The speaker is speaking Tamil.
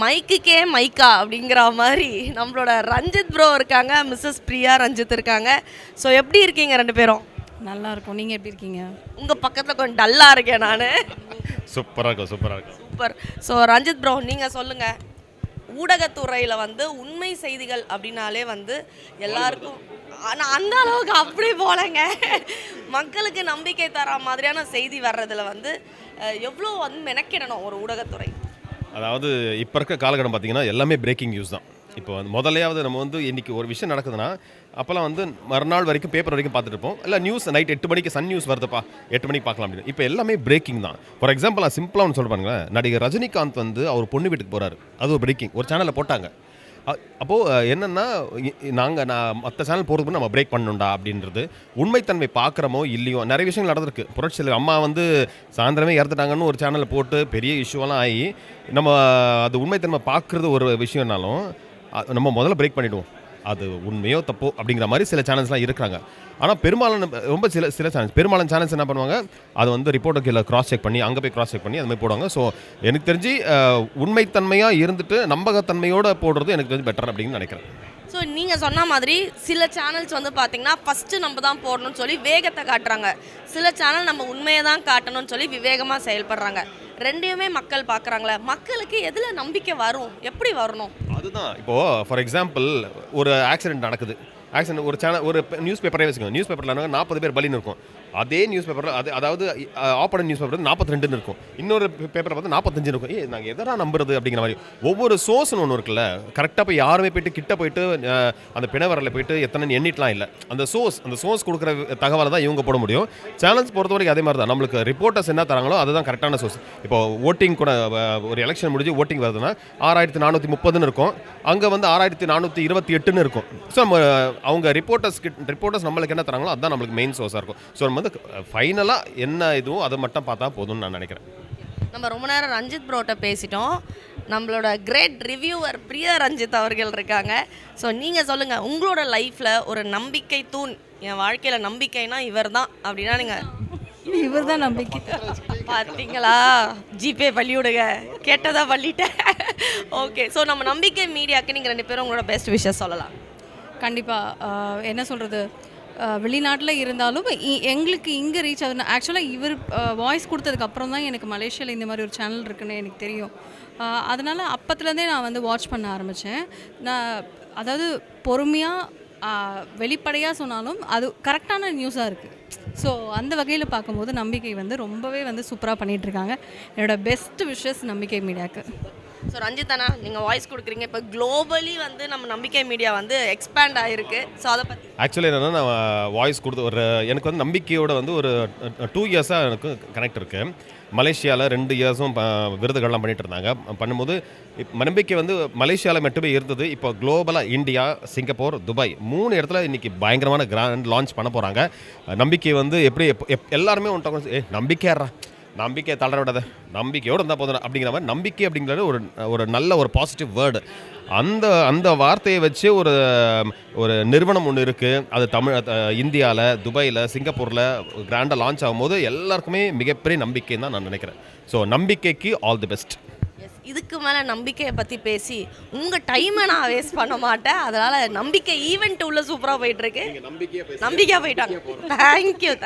மைக்குக்கே மைக்கா அப்படிங்கிற மாதிரி நம்மளோட ரஞ்சித் ப்ரோ இருக்காங்க, மிஸ்ஸஸ் பிரியா ரஞ்சித் இருக்காங்க. ஸோ எப்படி இருக்கீங்க ரெண்டு பேரும்? நல்லா இருக்கும். நீங்கள் எப்படி இருக்கீங்க? உங்கள் பக்கத்தில் கொஞ்சம் டல்லாக இருக்கேன் நான். சூப்பராக இருக்கும், சூப்பராக இருக்கும். சூப்பர். ஸோ ரஞ்சித் ப்ரோ, நீங்கள் சொல்லுங்கள். ஊடகத்துறையில் வந்து உண்மை செய்திகள் அப்படின்னாலே வந்து எல்லாருக்கும், ஆனால் அந்த அளவுக்கு அப்படி போலங்க, மக்களுக்கு நம்பிக்கை தர மாதிரியான செய்தி வர்றதில் வந்து எவ்வளோ வந்து மெனக்கிடணும் ஒரு ஊடகத்துறை? அதாவது இப்போ இருக்க காலகட்டம் பார்த்தீங்கன்னா எல்லாமே பிரேக்கிங் நியூஸ் தான். இப்போ வந்து முதலையாவது நம்ம வந்து இன்றைக்கி ஒரு விஷயம் நடக்குதுன்னா அப்போல்லாம் வந்து மறுநாள் வரைக்கும் பேப்பர் வரைக்கும் பார்த்துட்டு இருப்போம். இல்லை நியூஸ் நைட் 8 மணிக்கு சன் நியூஸ் வருதுப்பா, 8 மணிக்கு பார்க்கலாம் அப்படின்னு. இப்போ எல்லாமே பிரேக்கிங் தான். ஃபார் எக்ஸாம்பிள் நான் சிம்பிளாக ஒன்று சொல்கிறேன். நடிகர் ரஜினிகாந்த் வந்து அவர் பொண்ணு வீட்டுக்கு போகிறாரு, அது ஒரு பிரேக்கிங், ஒரு சேனலில் போட்டாங்க. அப்போது என்னென்னா நான் மற்ற சேனல் போகிறதுக்கு நம்ம பிரேக் பண்ணணும்டா அப்படின்றது. உண்மைத்தன்மை பார்க்குறமோ இல்லையோ நிறைய விஷயங்கள் நடந்திருக்கு. புரட்சியில் அம்மா வந்து சாயந்தரமே இறந்துட்டாங்கன்னு ஒரு சேனலில் போட்டு பெரிய இஷ்யூவெல்லாம் ஆகி நம்ம அது உண்மைத்தன்மை பார்க்குறது ஒரு விஷயம்னாலும் நம்ம முதல்ல பிரேக் பண்ணிவிடுவோம். அது உண்மையோ தப்போ அப்படிங்கிற மாதிரி சில சேனல்ஸ்லாம் இருக்கிறாங்க. ஆனால் பெரும்பாலான ரொம்ப சில சேனல்ஸ் பெரும்பாலான சேனல்ஸ் என்ன பண்ணுவாங்க, அது வந்து ரிப்போர்ட்டர் கீழே கிராஸ் செக் பண்ணி அங்கே போய் கிராஸ் செக் பண்ணி அது மாதிரி போடுவாங்க. ஸோ எனக்கு தெரிஞ்சு உண்மைத்தன்மையாக இருந்துட்டு நம்பகத்தன்மையோடு போடுறது எனக்கு தெரிஞ்சு பெட்டர் அப்படின்னு நினைக்கிறேன். ஸோ நீங்கள் சொன்ன மாதிரி சில சேனல்ஸ் வந்து பார்த்திங்கன்னா ஃபஸ்ட்டு நம்ம தான் போடணும்னு சொல்லி வேகத்தை காட்டுறாங்க. சில சேனல் நம்ம உண்மையை தான் காட்டணும்னு சொல்லி விவேகமாக செயல்படுறாங்க. ரெண்டையுமே மக்கள் பார்க்குறாங்களே, மக்களுக்கு எதில் நம்பிக்கை வரும், எப்படி வரணும்? அதுதான் இப்போது ஃபார் எக்ஸாம்பிள் ஒரு ஆக்சிடென்ட் நடக்குது. ஒரு சேனல் ஒரு நியூஸ் பேப்பரே வச்சுக்கோங்க. நியூஸ் பேப்பரில் 40 பேர் பலின்னு இருக்கும். அதே நியூஸ் பேப்பரில் அதாவது ஆப்போனன்ட் நியூஸ் பேப்பர் 42 இருக்கும். இன்னொரு பேப்பரை பார்த்து 45 இருக்கும். நாங்கள் எதனா நம்புறது அப்படிங்கிற மாதிரி ஒவ்வொரு சோர்ஸ்னு ஒன்று இருக்குல்ல, கரெக்டாக போய் யாருமே போயிட்டு கிட்ட போயிட்டு அந்த பிணவரில் போயிட்டு எத்தனை எண்ணிட்டுலாம் இல்லை. அந்த சோர்ஸ் கொடுக்குற தகவலை தான் இவங்க போட முடியும். சேனல்ஸ் பொறுத்த வரைக்கும் அதே மாதிரி தான். நம்மளுக்கு ரிப்போர்ட்டர்ஸ் என்ன தராங்களோ அதுதான் கரெக்டான சோர்ஸ். இப்போ ஓட்டிங் கூட ஒரு எலெக்ஷன் முடிஞ்சு ஓட்டிங் வருதுன்னா 6430 இருக்கும், அங்கே வந்து 6428 இருக்கும். ஸோ நம்ம அவங்க ரிப்போர்ட்டர்ஸ் நம்மளுக்கு என்ன தராங்களோ அதுதான் நம்மளுக்கு மெயின் சோர்ஸாக இருக்கும். ஸோ நம்ம வந்து ஃபைனலாக என்ன இதுவோ அதை மட்டும் பார்த்தா போதும்னு நான் நினைக்கிறேன். நம்ம ரொம்ப நேரம் ரஞ்சித் ப்ரோட்ட பேசிட்டோம். நம்மளோட கிரேட் ரிவ்யூவர் பிரியா ரஞ்சித் அவர்கள் இருக்காங்க. ஸோ நீங்கள் சொல்லுங்கள், உங்களோட லைஃப்பில் ஒரு நம்பிக்கை தூண், என் வாழ்க்கையில் நம்பிக்கைனா இவர் தான் அப்படின்னா நீங்கள் இவர் தான் நம்பிக்கை. பார்த்தீங்களா, ஜிபே பள்ளி விடுங்க, கேட்டதாக பள்ளிட்டேன். ஓகே, ஸோ நம்ம நம்பிக்கை மீடியாவுக்கு நீங்கள் 2 பேரும் உங்களோட பெஸ்ட் விஷயம் சொல்லலாம். கண்டிப்பாக என்ன சொல்கிறது, வெளிநாட்டில் இருந்தாலும் எங்களுக்கு இங்கே ரீச் ஆகுது. ஆக்சுவலாக இவர் வாய்ஸ் கொடுத்ததுக்கப்புறம் தான் எனக்கு மலேசியாவில் இந்த மாதிரி ஒரு சேனல் இருக்குன்னு எனக்கு தெரியும். அதனால் அப்பத்துலேருந்தே நான் வந்து வாட்ச் பண்ண ஆரம்பித்தேன். நான் அதாவது பொறுமையாக வெளிப்படையாக சொன்னாலும் அது கரெக்டான நியூஸாக இருக்குது. ஸோ அந்த வகையில் பார்க்கும்போது நம்பிக்கை வந்து ரொம்பவே வந்து சூப்பராக பண்ணிகிட்ருக்காங்க. என்னோடய பெஸ்ட் விஷஸ் நம்பிக்கை மீடியாவுக்கு. ஸோ ரஞ்சித் அண்ணா, நீங்கள் வாய்ஸ் கொடுக்குறீங்க, இப்போ குளோபலி வந்து நம்ம நம்பிக்கை மீடியா வந்து எக்ஸ்பேண்ட் ஆகிருக்கு. ஸோ அதை பற்றி ஆக்சுவலி என்னென்னா, நான் வாய்ஸ் கொடுத்து எனக்கு வந்து நம்பிக்கையோட வந்து ஒரு 2 இயர்ஸாக எனக்கு கனெக்ட் இருக்குது. மலேசியாவில் 2 இயர்ஸும் விருதுகள்லாம் பண்ணிகிட்டு இருந்தாங்க. பண்ணும்போது நம்பிக்கை வந்து மலேசியாவில் மட்டுமே இருந்தது. இப்போ குளோபலாக இந்தியா, சிங்கப்பூர், துபாய் 3 இடத்துல இன்றைக்கி பயங்கரமான கிராண்ட் லான்ச் பண்ண போகிறாங்க. நம்பிக்கை வந்து எப்படி எல்லாருமே ஒன்று நம்பிக்கையாடுறா, நம்பிக்கையை தளர விடாத, நம்பிக்கையோடு இருந்தால் போதும் அப்படிங்கிற மாதிரி. நம்பிக்கை அப்படிங்கிறது ஒரு நல்ல ஒரு பாசிட்டிவ் வேர்டு. அந்த வார்த்தையை வச்சு ஒரு நிறுவனம் ஒன்று இருக்குது. அது இந்தியாவில், துபாயில், சிங்கப்பூரில் கிராண்டாக லான்ச் ஆகும்போது எல்லாருக்குமே மிகப்பெரிய நம்பிக்கைன்னு தான் நான் நினைக்கிறேன். ஸோ நம்பிக்கைக்கு ஆல் தி பெஸ்ட். இதுக்கு மேலே நம்பிக்கையை பற்றி பேசி உங்கள் டைமை நான் வேஸ்ட் பண்ண மாட்டேன். அதனால் நம்பிக்கை ஈவெண்ட் உள்ள சூப்பராக போயிட்டுருக்கு. நம்பிக்கையாக போயிட்டாங்க. தேங்க்யூ.